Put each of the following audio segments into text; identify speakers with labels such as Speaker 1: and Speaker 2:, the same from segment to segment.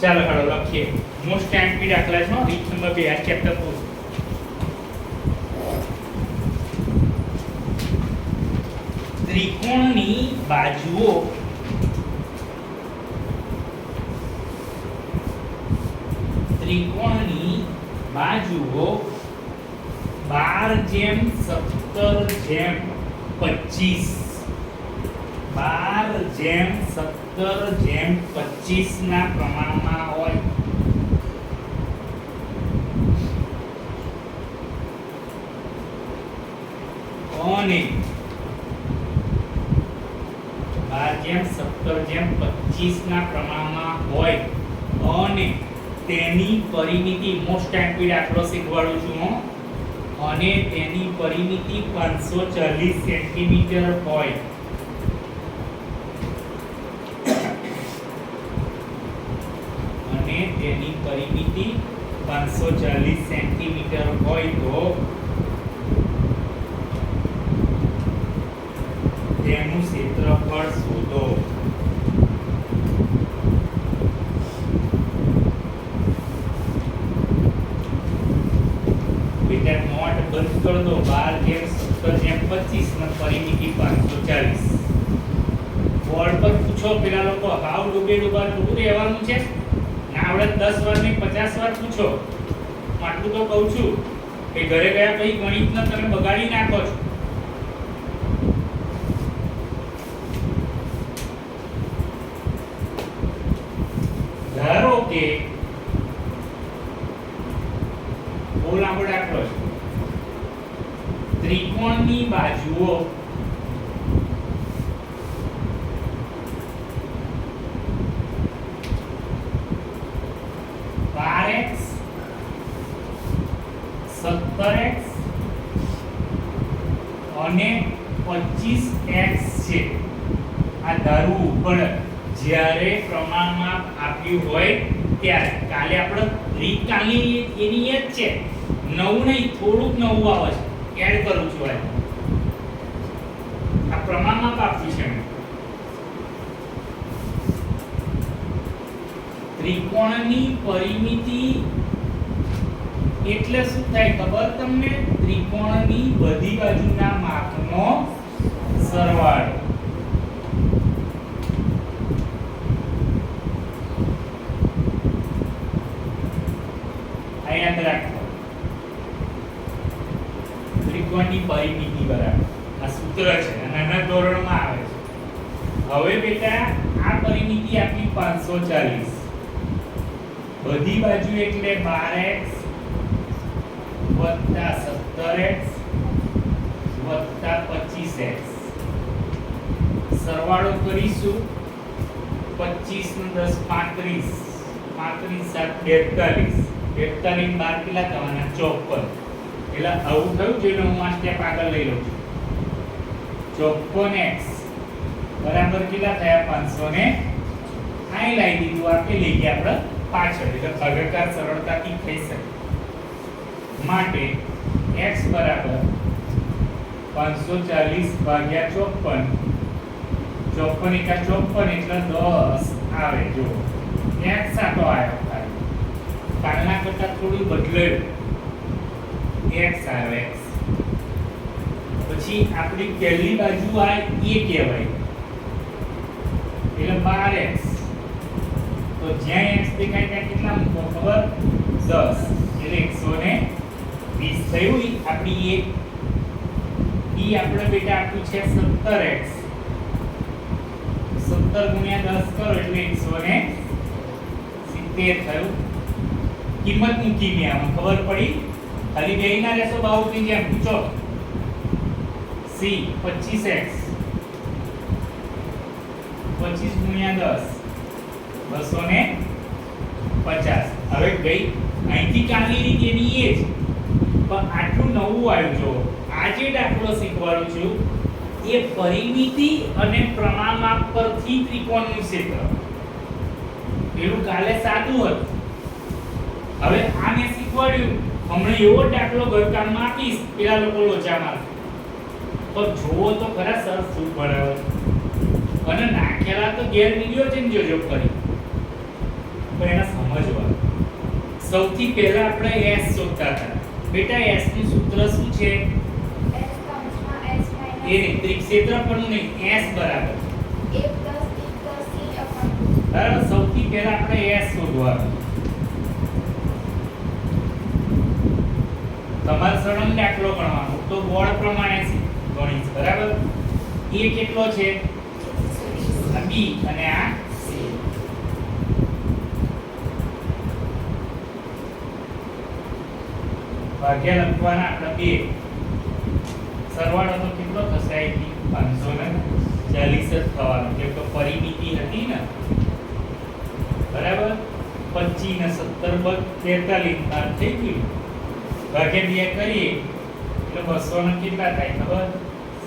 Speaker 1: ચાલો હાલો લખીએ most MP દાખલા છે રીત નંબર 2 આ ચેપ્ટર પૂરું ત્રિકોણની બાજુઓ ત્રિકોણની બાજુઓ 12:17:25 ના પ્રમાણમાં હોય અને 12:17:25 ના પ્રમાણમાં હોય અને તેની પરિમિતિ મોસ્ટ એમપી દાખલો શીખવાડું છું હું અને તેની પરિમિતિ 540 સેન્ટીમીટર હોય અને તેની પરિમિતિ 540 સેન્ટીમીટર હોય તો તેનું ક્ષેત્રફળ શોધો બેટા નોટ બંધ કર દો 12:17:25 ને પરિમિતિ 540 બોર્ડ પર પૂછો પેલા લોકો હાવ ડૂબે ડૂબા ડૂબું રહેવાનું છે ના આવડે 10 વાર ને 50 વાર પૂછો આટલું તો કહું છું કે ઘરે ગયા પછી ગણિતને તમે બગાડી નાખો છો ધારો કે બહુ લાંબો દાખલો છે ત્રિકોણની બાજુઓ x 17x અને 25x છે આ ધારવું પડે જ્યારે પ્રમાણમાં આપ્યું હોય ત્યારે કાલે આપણે રીત કાલની એની જ છે નવું નહીં થોડુંક નવું આવે છે એડ કરું છું આ પ્રમાણમાં આપ્યું છે ત્રિકોણની પરિમિતિ એટલે શું થાય ખબર તમને ત્રિકોણની બધી બાજુના માપનો સરવાળો યાદ રાખો ત્રિકોણની પરિમિતિ બરાબર આ સૂત્ર છે નાના ધોરણમાં આવે છે હવે બેટા આ પરિમિતિ આપી 540 બધી બાજુ એટલે 12x + 17x + 25x સરવાળો કરીશું 25 + 10 = 35 35 × 7 = 42 42 બાર કેટલા થવાના 54 એટલે આવું થયું જેને હું આ સ્ટેપ આગળ લઈ લઉં છું 54x બરાબર કેટલા થયા 500 ને આઈ લઈ દીધું આપણે લઈ ગયા આપણે પાછળ એટલે ભાગાકાર સરળતાથી થઈ શકે માટે x બરાબર 540 ભાગ્યા 54 54 એકા 54 એટલે 10 આવે જો x આટલો આવ્યો કાલના કરતા થોડું બદલાયું x આવે x પછી આપણી પહેલી બાજુ આ a કહેવાય એટલે 12x તો જ્યાં x દેખાય ત્યાં કેટલા મૂકો ખબર 10 એટલે 120 થયું આપણી a ઈ આપણે બેટા આપ્યું છે 17x 17 × 10 કરો એટલે 170 થયું કિંમત મૂકી મે આમાં ખબર પડી ખાલી બેયના રહેશો બાઉની જેમ પૂછો c 25x 25 × 10 250 હવે ગઈ અહીંથી કાલની રીત એની એ જ પણ આટલું નવું આવ્યું જો આજે દાખલો શીખવાડું છું એ પરિમિતિ અને પ્રમાણમાપ પરથી ત્રિકોણનું ક્ષેત્ર પેલું કાલે સાદું હતું હવે આ મેં શીખવાડ્યું હમણાં એવો દાખલો ઘરકામમાં આપીશ પેલા લોકો લોચા મારશે તો જોવો તો ખરા સર શું ભણાવે અને નાખેલા તો ગેર વિડિયો છે ને જોજો કરી પણ એના સૌથી પહેલા આપણે s શોધતા હતા બેટા. s નું સૂત્ર શું છે? એ નહીં, ક્ષેત્રફળનું નહીં, s બરાબર બરાબર. સૌથી પહેલા આપણે s શોધવાનું. તમારે સળંગ દાખલો ગણવાનો તો બોર્ડ પ્રમાણે ગણીશ બરાબર. એ કેટલો છે? આ b અને આ c. ભાગ્યા લખવાના આપણે 2. સરવાળો તો કેટલો થશે? અહીંથી 540 જ થવાનો, કેમ કે પરિમિતિ હતી ને બરાબર. 25 ને 17 43 બાદ થઈ ગયું. ભાગ્યા 2 કરીએ એટલે 200 ને કેટલા થાય ખબર?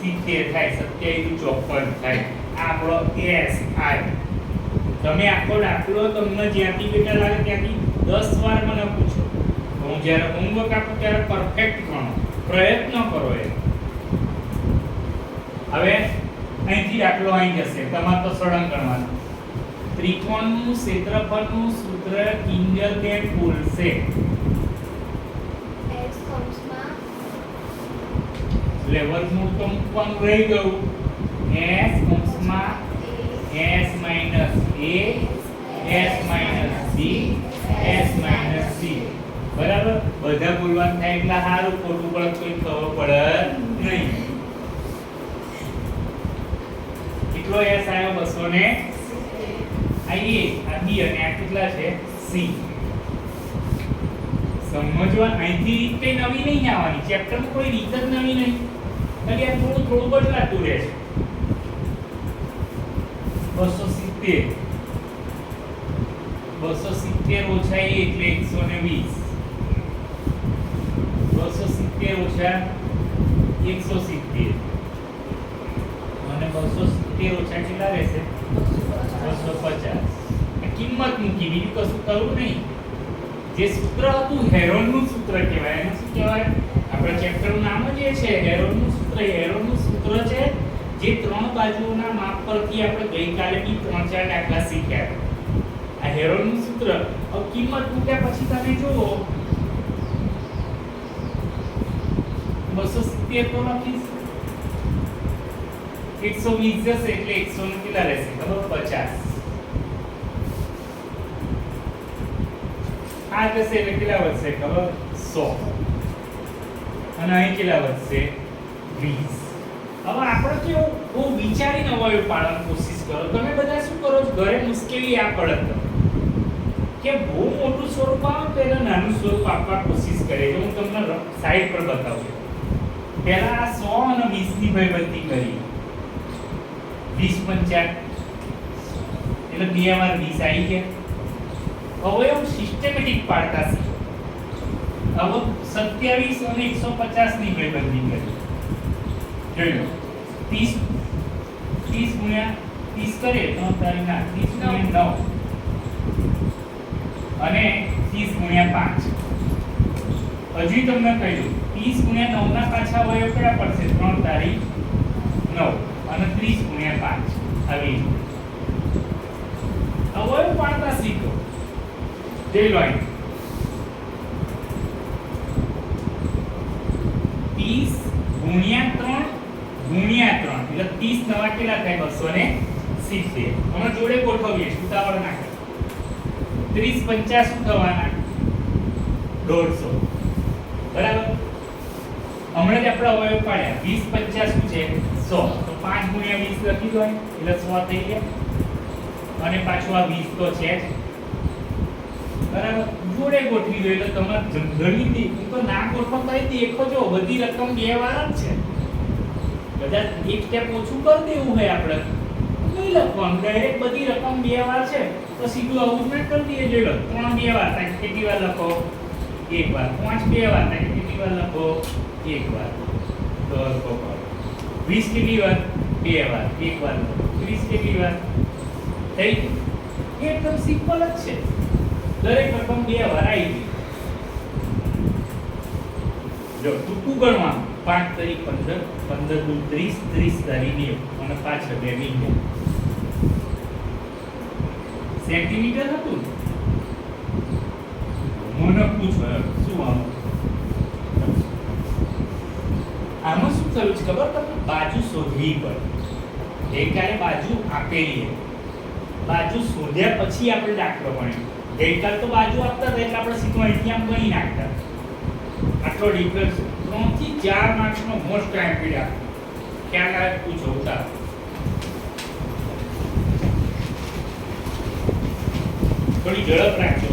Speaker 1: 70 થાય. 27 54 થાય. આ આપણો s થાય. તમે આખો દાખલો તમને જ્યાંથી બેટા લાગે ત્યાંથી 10 વાર મને પૂછો. હું જ્યારે હોમવર્ક આપું ત્યારે પરફેક્ટ ગણો, પ્રયત્ન કરો. એ હવે અહીંથી દાખલો અહીં જશે. તમારે તો સળંગ ગણવાનું. ત્રિકોણનું ક્ષેત્રફળનું સૂત્ર કિંજલબેન બોલશે. લેવલનું તો મૂકવાનું રહી ગયું. s કૌંસમાં s minus a s minus b s minus c બરાબર. બધા બોલવાનું થાય એટલે સારું, ખોટું પડે કોઈ ખબર પડે નહીં. કેટલો s આવ્યો? 200 આ a, આ b અને આ કેટલા છે? c. સમજવા અહીંથી રીત કઈ નવી નહીં આવવાની. ચેપ્ટરમાં કોઈ રીત જ નવી નહીં, ખાલી આ થોડું થોડું બદલાતું રહે છે. 270 ઓછા a એટલે 120. 270 ઓછા 170 અને 270 ઓછા કેટલા રહેશે? 250. કિંમત મૂકી, બીજું કશું કરવું નહીં. જે સૂત્ર હતું હેરોનનું સૂત્ર કહેવાય. એને શું કહેવાય? આપણા ચેપ્ટરનું નામ જ એ છે હેરોનનું સૂત્ર. હેરોનનું સૂત્ર છે જે ત્રણ બાજુઓના માપ પરથી આપણે ગઈકાલે બી 3-4 દાખલા શીખ્યા. આ હેરોનનું સૂત્ર. હવે કિંમત મૂક્યા પછી તમે જુઓ 270 તો લખીશ, 120 જશે એટલે 100 ને કેટલા રહેશે ખબર? 50. આ જશે એટલે કેટલા વધશે ખબર? 100. અને અહીં કેટલા વધશે? 20. હવે આપણે કેવું બહુ વિચારીને અવયવ પાડવાની કોશિશ કરો. તમે બધા શું કરો છો ઘરે? મુશ્કેલી આ પડે કે બહુ મોટું સ્વરૂપ આવે તો એને નાનું સ્વરૂપ આપવા કોશિશ કરે. હું તમને સાઈડ પર બતાવું. પહેલા આ 100 અને 20 ની ભાઈબંધી કરી. 20 50 એટલે 2 વાર 20 આવી ગયા. અવયવ સિસ્ટેમેટિક પાડતા શીખો. હવે 27 અને 150 ની ભાઈબંધી કરી. જોઈ લો 30 ગુણ્યા 30 કરીએ તો તારી ના 30 ગુણ્યા 9 અને 30 ગુણ્યા 5. હજી તમને કહી દઉં 30 ગુણ્યા 9 ના પાછા અવયવ કેટલા પડશે? 3 તારી 9 અને 30 ગુણ્યા 5 આવી અવયવ પાડતા શીખો. જોઈ લો 30 ગુણ્યા 3 ગુણ્યા 3 એટલે 30 નવા કેટલા થાય? 270. હમણાં જોડે ગોઠવીએ, ઉતાવળ ના કરે. 30 50 શું થવાના? 150. બરાબર. હમણાં જ આપણે અવયવ પાડ્યા. 20 50 શું છે? 100. તો 5 ગુણ્યા 20 લખી દો એટલે 100 થઈ ગયા. અને પાછું આ 20 તો છે જ. બરાબર. જોડે ગોઠવી દો એટલે તમારે જનરલી તો ના ગોઠવો કરી દેખો જો બધી રકમ બે વાર જ છે. કદાચ એક સ્ટેપ ઓછું કરી દેવું હોય આપણે નહીં લખવાનું, ડાયરેક્ટ બધી રકમ બે વાર છે તો સીધું આવું જ કરી દઈએ. જોઈ લો 3 બે વાર થાય કેટલી વાર લખો? 1 વાર. 5 બે વાર થાય કેટલી વાર લખો? 1 વાર. 10 લખો. 20 કેટલી વાર? 2 વાર. 1 વાર. 30 કેટલી વાર? થઈ એકદમ સિમ્પલ જ છે. દરેક રકમ બે વાર આવી ગઈ. જો ટૂંકું ગણવાનું 5 તારી 15 15 દુ 30 30 તારી 2 અને પાછળ 2 મિનિટ સેન્ટીમીટર હતું. હું મને પૂછો શું આમાં શું થયું છે ખબર તમને? બાજુ શોધવી પડે. ગઈકાલે બાજુ આપેલી બાજુ શોધ્યા પછી આપણે દાખલો ગણ્યો. ગઈકાલ તો બાજુ આપતા હતા એટલે આપણે સીધું અહીંથી આમ ગણી નાખતા. આટલો ડિફરન્સ 3 થી 4 માર્ક્સનો મોસ્ટ ટાઈમ પીડા ખ્યાલ આવે પૂછો ઉતાર. થોડી ઝડપ રાખજો.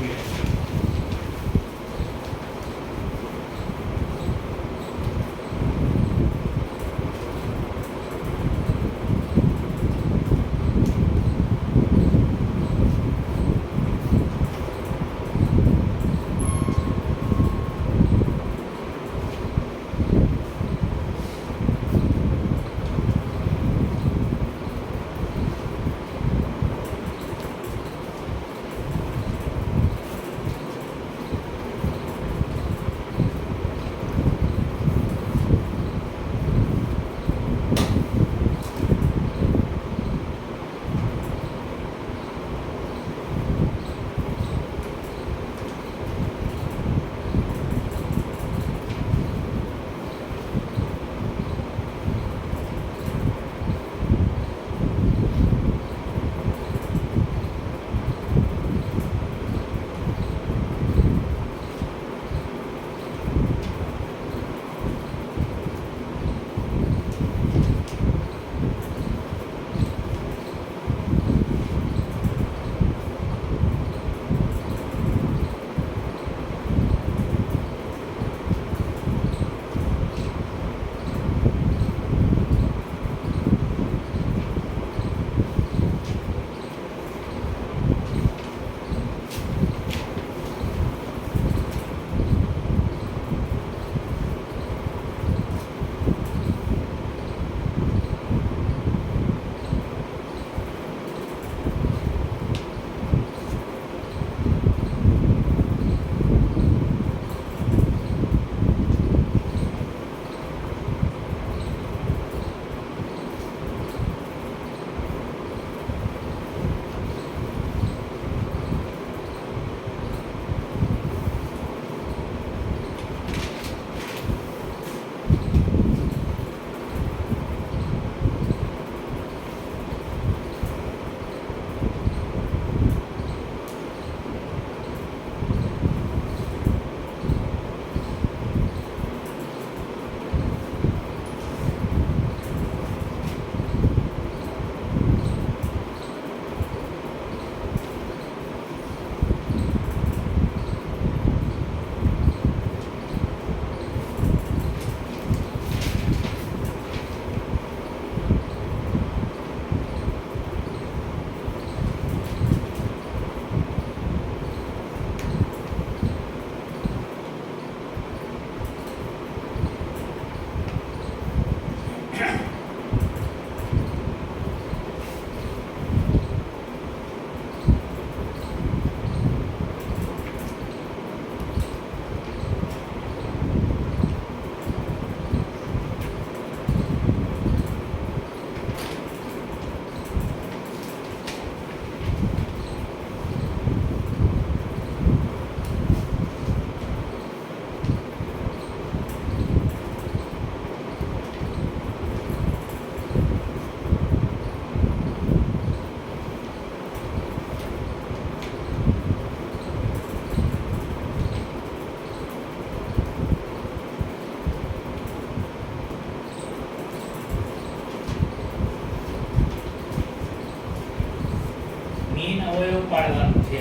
Speaker 1: પાડવાનું છે.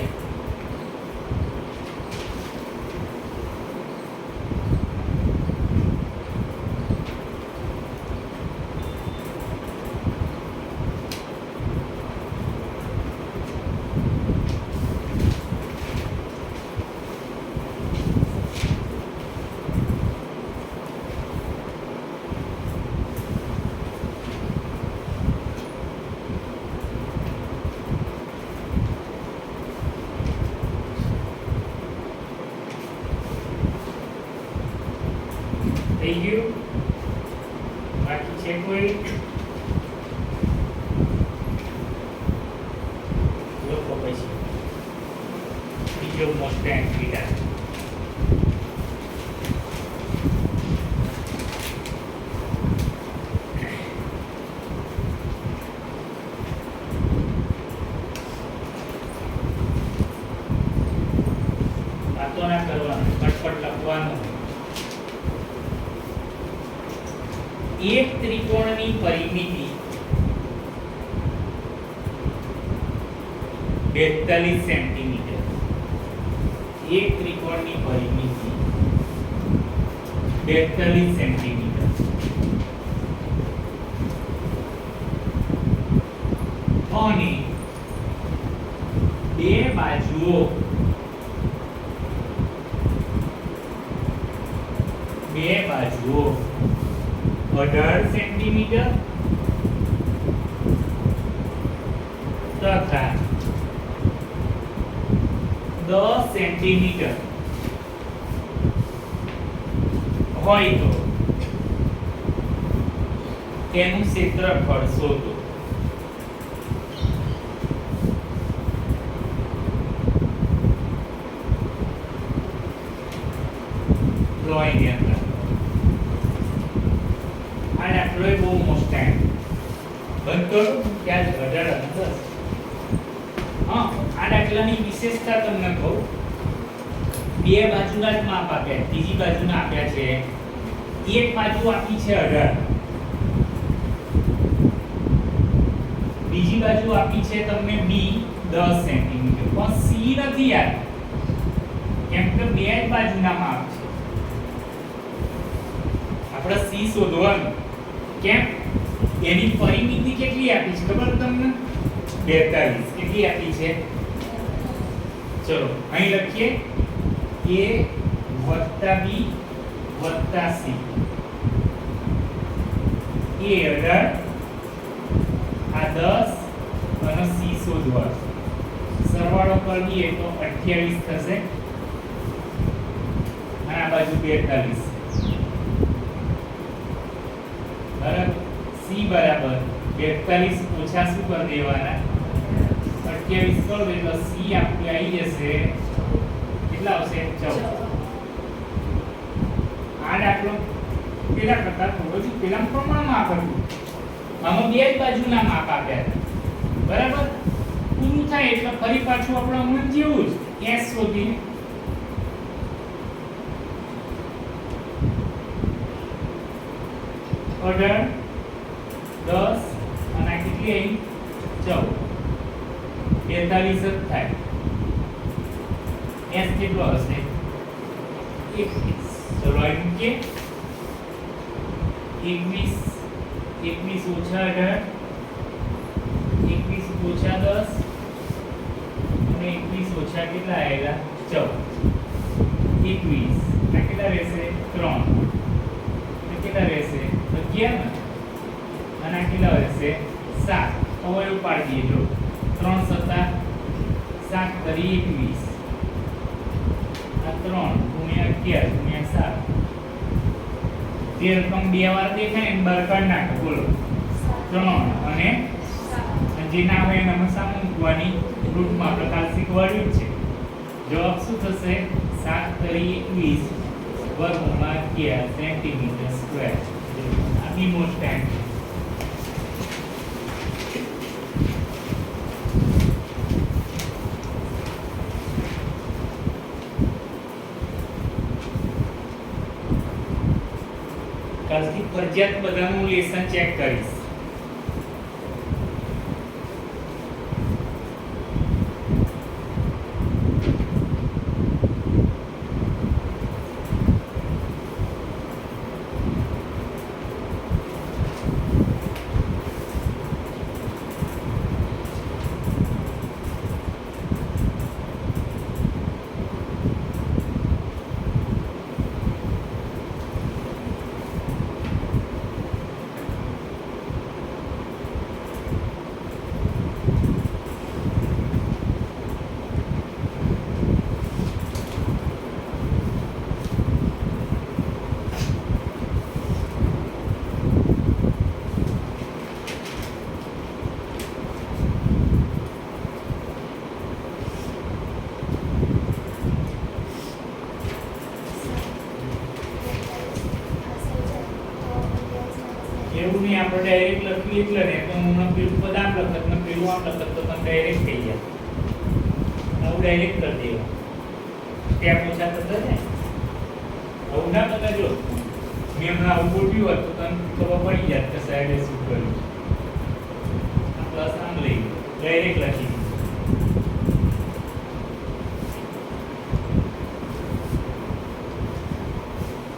Speaker 1: થઈ ગયું? બાકી છે કોઈ? લોકો પછી બીજો મોસ્ટ એન્ડ તો ના કરવાનું, ફટફટ લખવાનું. એક ત્રિકોણની પરિમિતિ 42 સેન્ટીમીટર. એક ત્રિકોણની પરિમિતિ 42 સેન્ટીમીટર. અને બે બાજુઓ 18 સેન્ટીમીટર તથા 10 સેન્ટીમીટર હોય તો તેનું ક્ષેત્રફળ શોધો. ડ્રોઈંગ ની અંદર આ દાખલો એ બહુ મોસ્ટ ટાઈમ બંધ કરો ત્યાં જ ઘટાડો બસ. હા, આ દાખલાની વિશેષતા તમને કહું. બે બાજુના જ માપ આપ્યા, બીજી બાજુના આપ્યા છે. એક બાજુ આપી છે 18, બીજી બાજુ આપી છે તમને બી 10 સેન્ટીમીટર, પણ સી નથી આપી કેમ કે બે જ બાજુના માપ છે. આપણે સી શોધવાનું કેમ? એની પરિમિતિ કેટલી આપી છે ખબર તમને? 42. કેટલી આપી છે? ચલો અહીં લખીએ a + b + c. a 18, આ 10 અને c શોધવા. સરવાળો કરીએ તો 28 થશે અને આ બાજુ 42. બરાબર. c બરાબર 42 ઓછા શું કરી દેવાના? 28 કરી દે તો c આપણે આવી જશે કેટલા આવશે? 14. આ દાખલો પેલા કરતા થોડો જ પેલા પ્રમાણમાં આપ્યું. આમાં બે જ બાજુના માપ આપ્યા હતા. બરાબર. પૂરું થાય એટલે ફરી પાછું આપણે હમણાં જેવું જ s શોધીને ઓર્ડર 10 અને આ કેટલી આવી? 14. 42 જ થાય. s કેટલો હશે? 21. ચલો અહીં મૂકીએ. 21 ઓછા 18, 21 ઓછા 10 અને 21 ઓછા કેટલા આવેલા? 14. 21 આ કેટલા રહેશે? 3. કેટલા રહેશે? 11 અને આ કેટલા રહેશે? 7. હવે એવું પાડી દઈએ. જો 3 7 7 કરી 21. આ 3 ગુણ્યા 11 ગુણ્યા 7. જે રકમ બે વાર દેખાય ને બાર કાઢ નાખો. બોલો 3 અને જે ના હોય એને સામે મૂકવાની. રૂટમાં આપણે કાલ શીખવાડ્યું છે. જવાબ શું થશે? 7 કરી 21 વર્ગમાં 11 સેન્ટીમીટર સ્ક્વેર. આ બી મોસ્ટ ટાઈમ. કાલથી ફરજિયાત બધાનું લેસન ચેક કરીશ. એવું નહીં આપણે ડાયરેક્ટ લખી એટલે ને તો હું પેલું પદ આમ લખત ને પેલું આમ લખત તો તમે ડાયરેક્ટ થઈ જાય. હું ડાયરેક્ટ કરી દેવા. ત્યાં ઓછા થતા જાય. આવું ના બધા જો મેં હમણાં આવું ગોઠવ્યું હોત તો તને ખબર પડી જાત કે સાહેબે શું કર્યું. આ પ્લસ આમ લઈ ડાયરેક્ટ લખી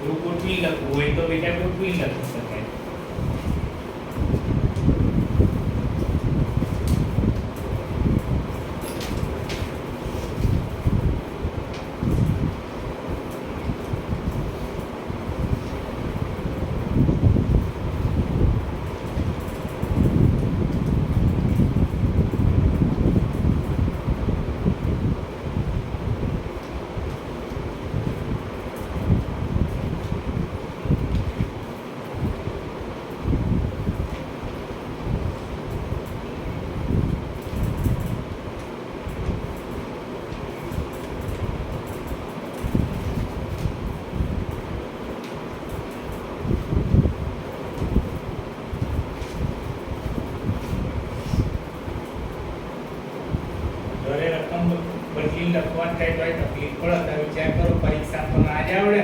Speaker 1: એવું ગોઠવી લખવું હોય તો બેટા ગોઠવી લખી શકાય. બદલી લખવાનું થાય તો તકલીફ પડે તો વિચાર કરો પરીક્ષા તો ના જ આવડે.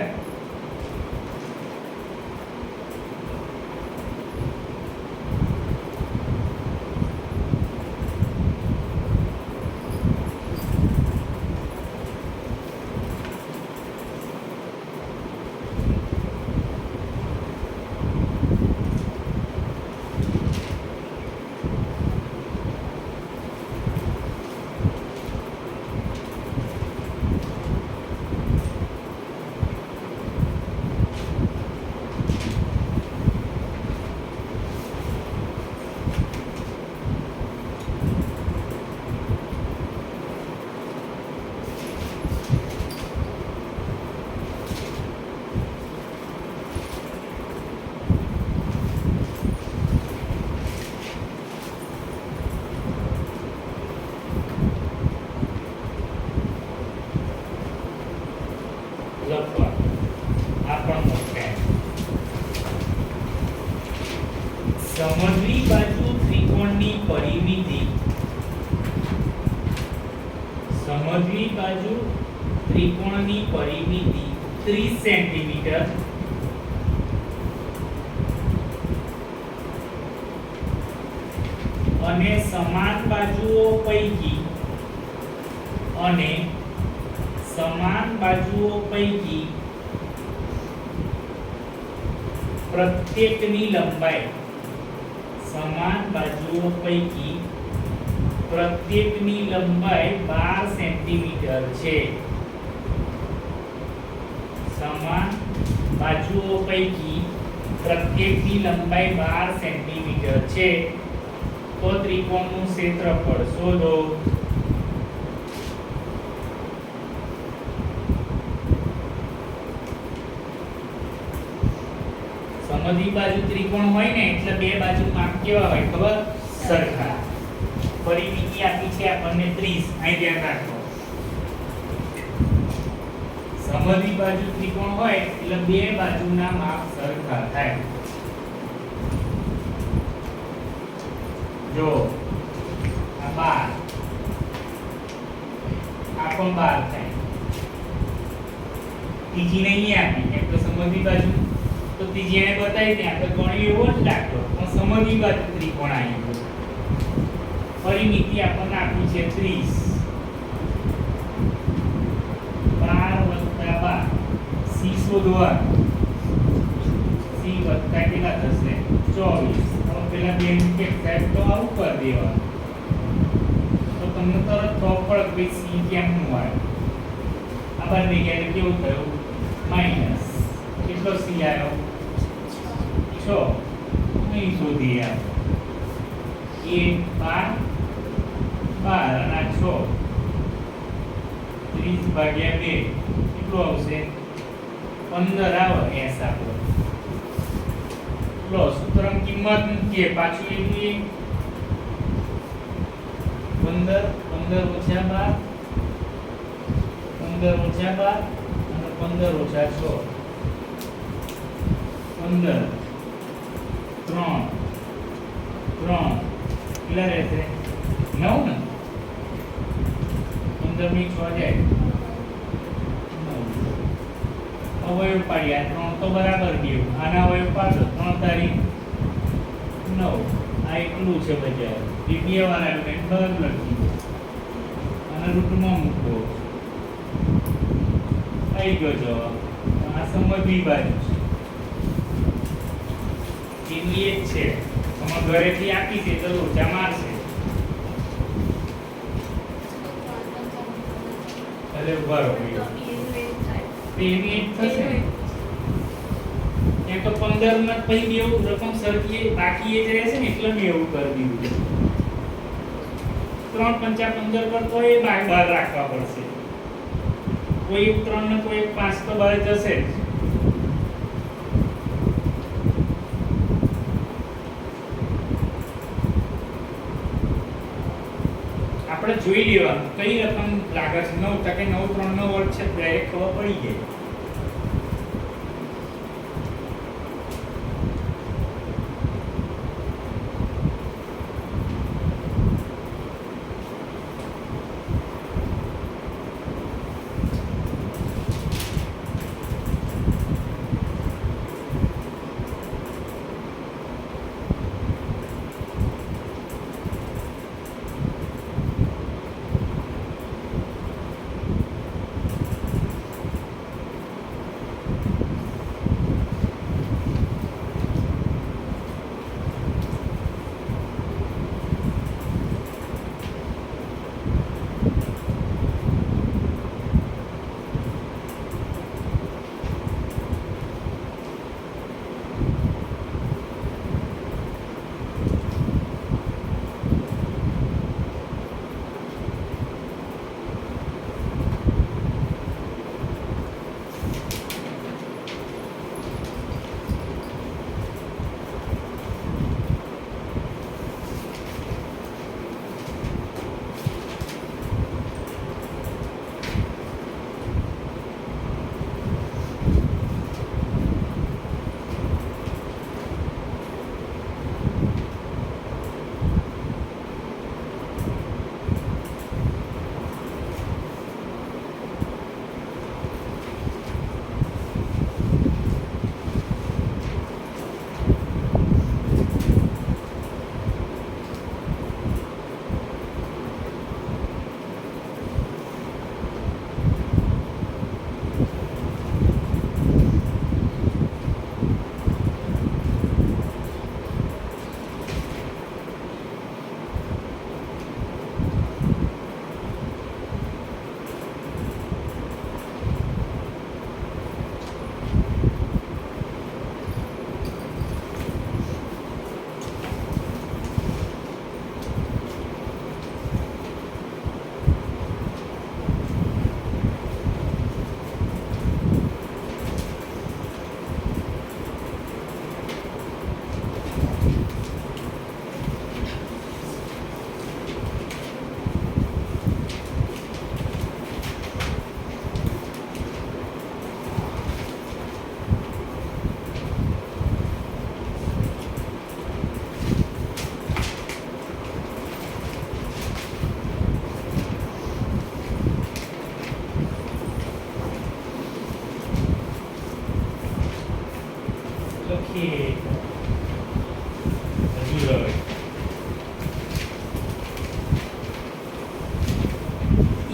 Speaker 1: લખવા આ પણ મુશ્કેલ. સમજવી બાજુ ત્રિકોણની પરિમિતિ સમજવી બાજુ ત્રિકોણની પરિમિતિ 30 સેન્ટીમીટર અને સમાન બાજુઓ પૈકી પ્રત્યેકની લંબાઈ સમાન બાજુઓ પૈકી પ્રત્યેકની લંબાઈ 12 સેન્ટીમીટર છે. સમાન બાજુઓ પૈકી પ્રત્યેકની લંબાઈ 12 સેન્ટીમીટર છે તો ત્રિકોણનું ક્ષેત્રફળ શોધો. સમજવી બાજુ ત્રિકોણ હોય ને એટલે બે બાજુ માપ કેવા હોય ખબર? સરખા. પરિમિતિ આપી છે આપણને 30. અહીં ધ્યાન રાખો. સમજવી બાજુ ત્રિકોણ હોય એટલે બે બાજુના માપ સરખા થાય. જો આ 12 આ પણ 12 થાય. ત્રીજી નહીં આપી કેમ તો સમજવી બાજુ તો ત્રીજી એને બતાવી દે આપણે ગણ્યું એવો જ દાખલો પણ સમજવી બાજુ ત્રિકોણ આવ્યો. પરિમિતિ આપણને આપી છે 30. 12 + 12 સી શોધવા. સી વત્તા કેટલા થશે? 24. હવે પેલા બે કે સાહેબ તો આવું કરી દેવા તો તમને તરત ખબર પડે કે સી કેમનું આવ્યું. આ બાર મેં કેવું થયું? માઈનસ. કેટલો સી આવ્યો? 6. નહીં શોધીએ આપણે. 1 12 અને 6 30 ભાગ્યા 2 કેટલું આવશે? 15 આવે. એસ આપણો લો સૂત્રમ કિંમત મૂકીએ પાછું એની 15 15 - 12 15 - 12 અને 15 - 6 15 3 કેટલા રહેશે? 9 ને 15 ની 6 જાય અવયવ પાડ્યા 3 તો બરાબર ગયું આના અવયવ પાડો 3 તારી 9 આ એટલું છે બજાર બીબીએ વાળા ને બરાબર લખી અને રૂટમાં મૂકો આવી ગયો જવાબ આ સમય બી બાજુ છે એની એક છે તમે ઘરેથી આપી છે તો લોચા મારશે અરે બરોબર એની એક થશે એમ તો 15 માં પછી બેવું રકમ સરખી બાકી એ જ રહેશે ને એટલે મેં એવું કરી દીધું 3 5 15 પર તો એ બહાર રાખવા પડશે કોઈ 3 ને કોઈ 5 તો બહાર જશે જ આપણે જોઈ લેવાનું કઈ રકમ લાગે છે 9 ટકે 9 3 નો વર્ગ છે ડાયરેક્ટ ખબર પડી જાય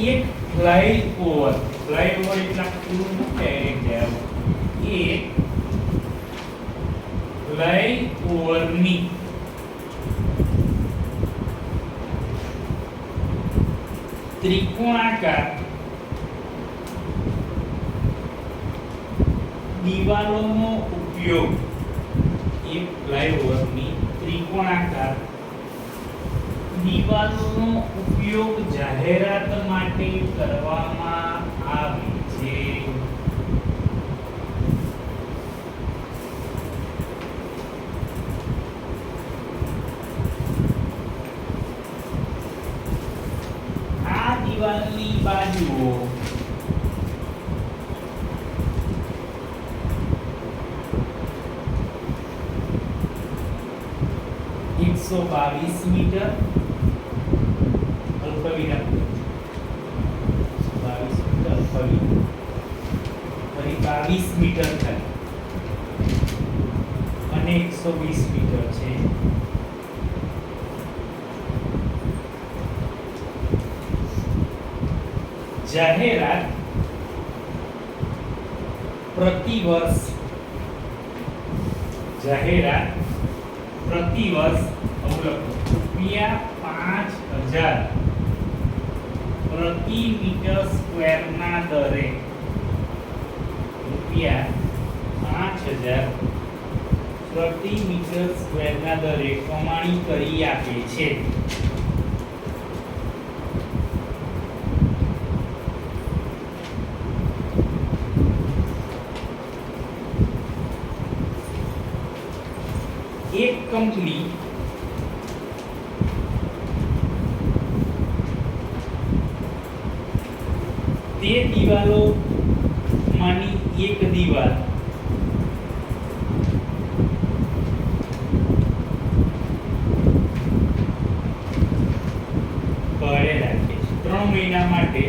Speaker 1: એક ફ્લાયઓવર એટલા પૂરું ડાયરેક્ટ જાવ એક ફ્લાયઓવરની ત્રિકોણાકાર દિવાલોનો ઉપયોગ એક ફ્લાયઓવરની ત્રિકોણાકાર દિવાલોનો ઉપયોગ જાહેરાત માટે કરવામાં આવે છે આ દિવાલની બાજુઓ 122 मीटर अल्पविराम 122 मीटर अल्पविराम फरी 12 22 મીટર થાય અને 120 મીટર છે. જાહેરાત પ્રતિ વર્ષ ₹5000 પ્રતિ મીટર સ્ક્વેરના દરે ₹5000 પ્રતિ મીટર સ્ક્વેરના દરે કમાણી કરી આપે છે. એક કંપની તે દિવાલોમાંની એક દિવાલ ભાડે રાખે છે 3 મહિના માટે.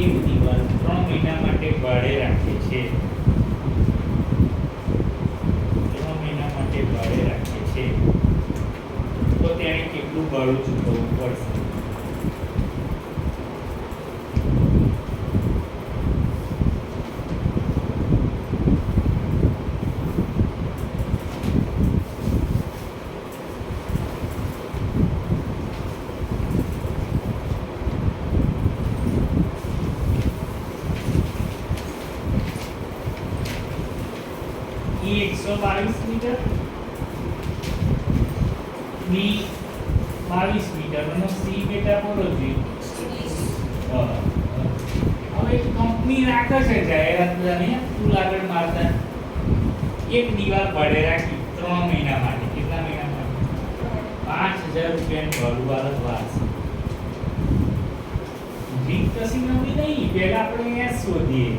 Speaker 1: એક દિવાલ 3 મહિના માટે ભાડે રાખે છે. ભાડે રાખે છે તો તેને કેટલું ભાડું ચૂકવવું પડશે? E 122 મીટર B 22 મીટર અને C બેટા બોલો જોઈએ. હવે કંપની રાખે છે જાહેરાત બધાને ફૂલ આગળ મારતા એક દિવાલ ભાડે રાખી 3 મહિના માટે. કેટલા મહિના માટે? 5000 રૂપિયાનું ભાડું વાળો વાત છે. રીત કશી નવી નહીં, પહેલા આપણે S શોધીએ.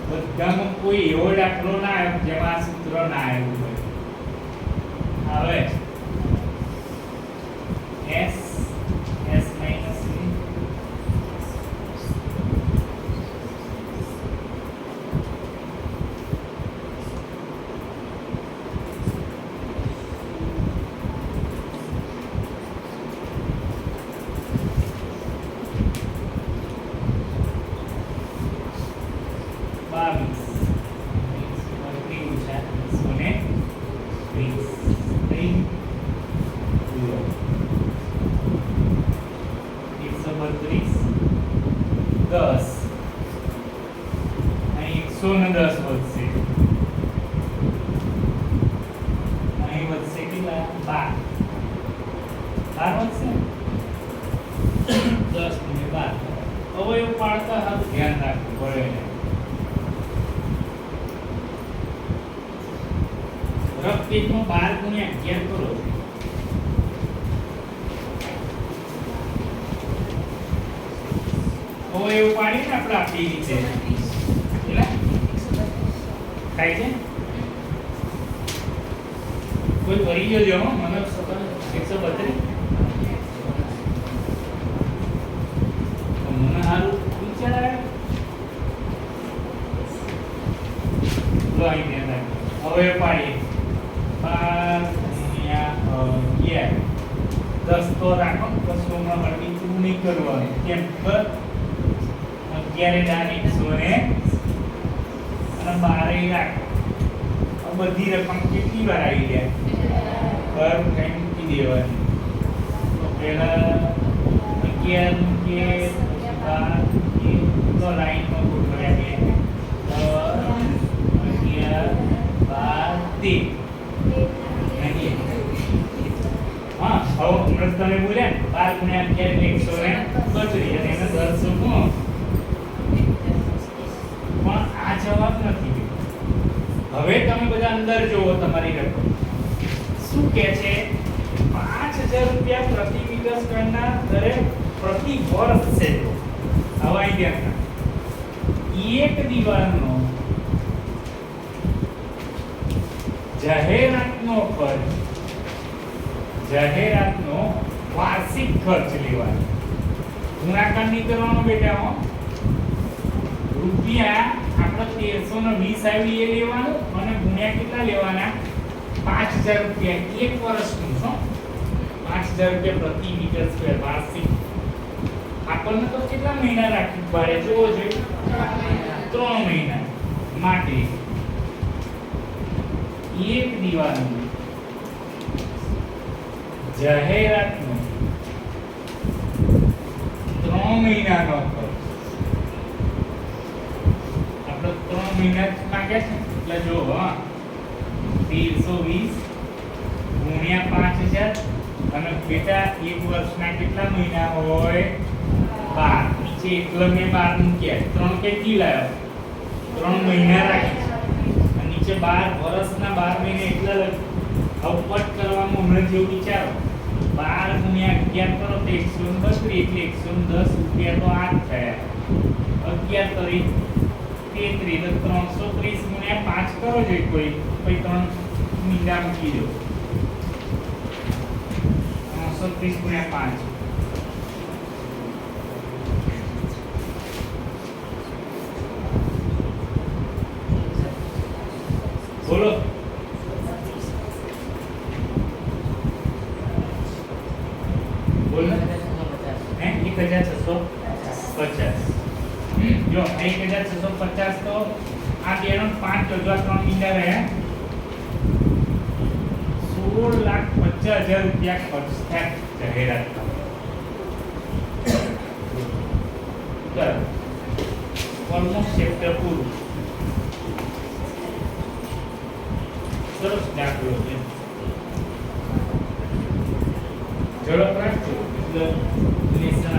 Speaker 1: બધામાં કોઈ એવો દાખલો ના આવ્યો જેમાં સૂત્ર ના આવ્યું હોય. હવે S minus C પેજમાં 12 × 11 કરો. હવે એવું પાડીને આપણે આપણી રીતે કેટલા થાય છે? કોઈ ભરી ગયો હો મને 132 મને સારું વિચાર આવ્યો. હવે પાડીએ 10 તો રાખો, પછી હમણાં મલ્ટીપ્લિકેશન નહીં કરવાનું. કેમ? 11 દાન 100 અને 12 રાખો. બધી રકમ કેટલી વાર આવી જાય? પર ટાઈમ મૂકી દેવાની. તો પહેલા 11 મૂકીએ, 12 મૂકીએ, તો લાઈનમાં ગોઠવ્યા છે 10, 11, 12, 13. આગળ તમે બોલ્યા ને 12 × 11 એટલે 132 અને એને 10 ગુણો. પણ આ જવાબ નથી. હવે તમે બધા અંદર જોવો તમારી રકમ શું કહે છે 5000 રૂપિયા પ્રતિ મીટર સ્ક્વેરના દરે પ્રતિ વર્ષ છે. તો હવે અહીં ધ્યાન એક દિવાલનો જાહેરાતનો વાર્ષિક ખર્ચ લેવાનો ગુણાકાર નહીં કરવાનો બેટા. હો રૂપિયા આપણે 1320 આવી એ લેવાનું અને ગુણ્યા કેટલા લેવાના 5000 રૂપિયા એક વર્ષનું. શું 5000 રૂપિયા પ્રતિ મીટર સ્ક્વેર વાર્ષિક. આપણને તો કેટલા મહિના રાખી પડે જોવો જોઈએ 3 મહિના માટે એક દિવાલનો જાહેરાતનો 3 મહિનાનો ખર્ચ આપણે 3 મહિના માંગે છે એટલે જો 1320 ગુણ્યા 5000 અને બેટા એક વર્ષના કેટલા મહિના હોય 12. નીચે એટલે મેં 12 મૂક્યા 3 કેટલી લાવ્યો 3 મહિના રાખી અને નીચે 12 વર્ષના 12 મહિના એટલા અવપટ કરવામાં હમણાં જેવું વિચારો 12 ગુણ્યા 11 કરો તો 132 એટલે 110 રૂપિયા તો આ જ થયા. 11 તરી 33 તો 330 ગુણ્યા 5 કરો જો કોઈ 3 મહિના મૂકી દો 330 ગુણ્યા 5 બોલો બોલો હે 1650. જો 1650 તો આ બેનો 5 હજુ 3 મહિના રહ્યા 16,50,000 રૂપિયા ખર્ચ થાય જાહેરાત. ઓલમોસ્ટ ચેપ્ટર પૂરું. સરસ દાખલો છે. ઝડપ રાખજો એટલે લેસન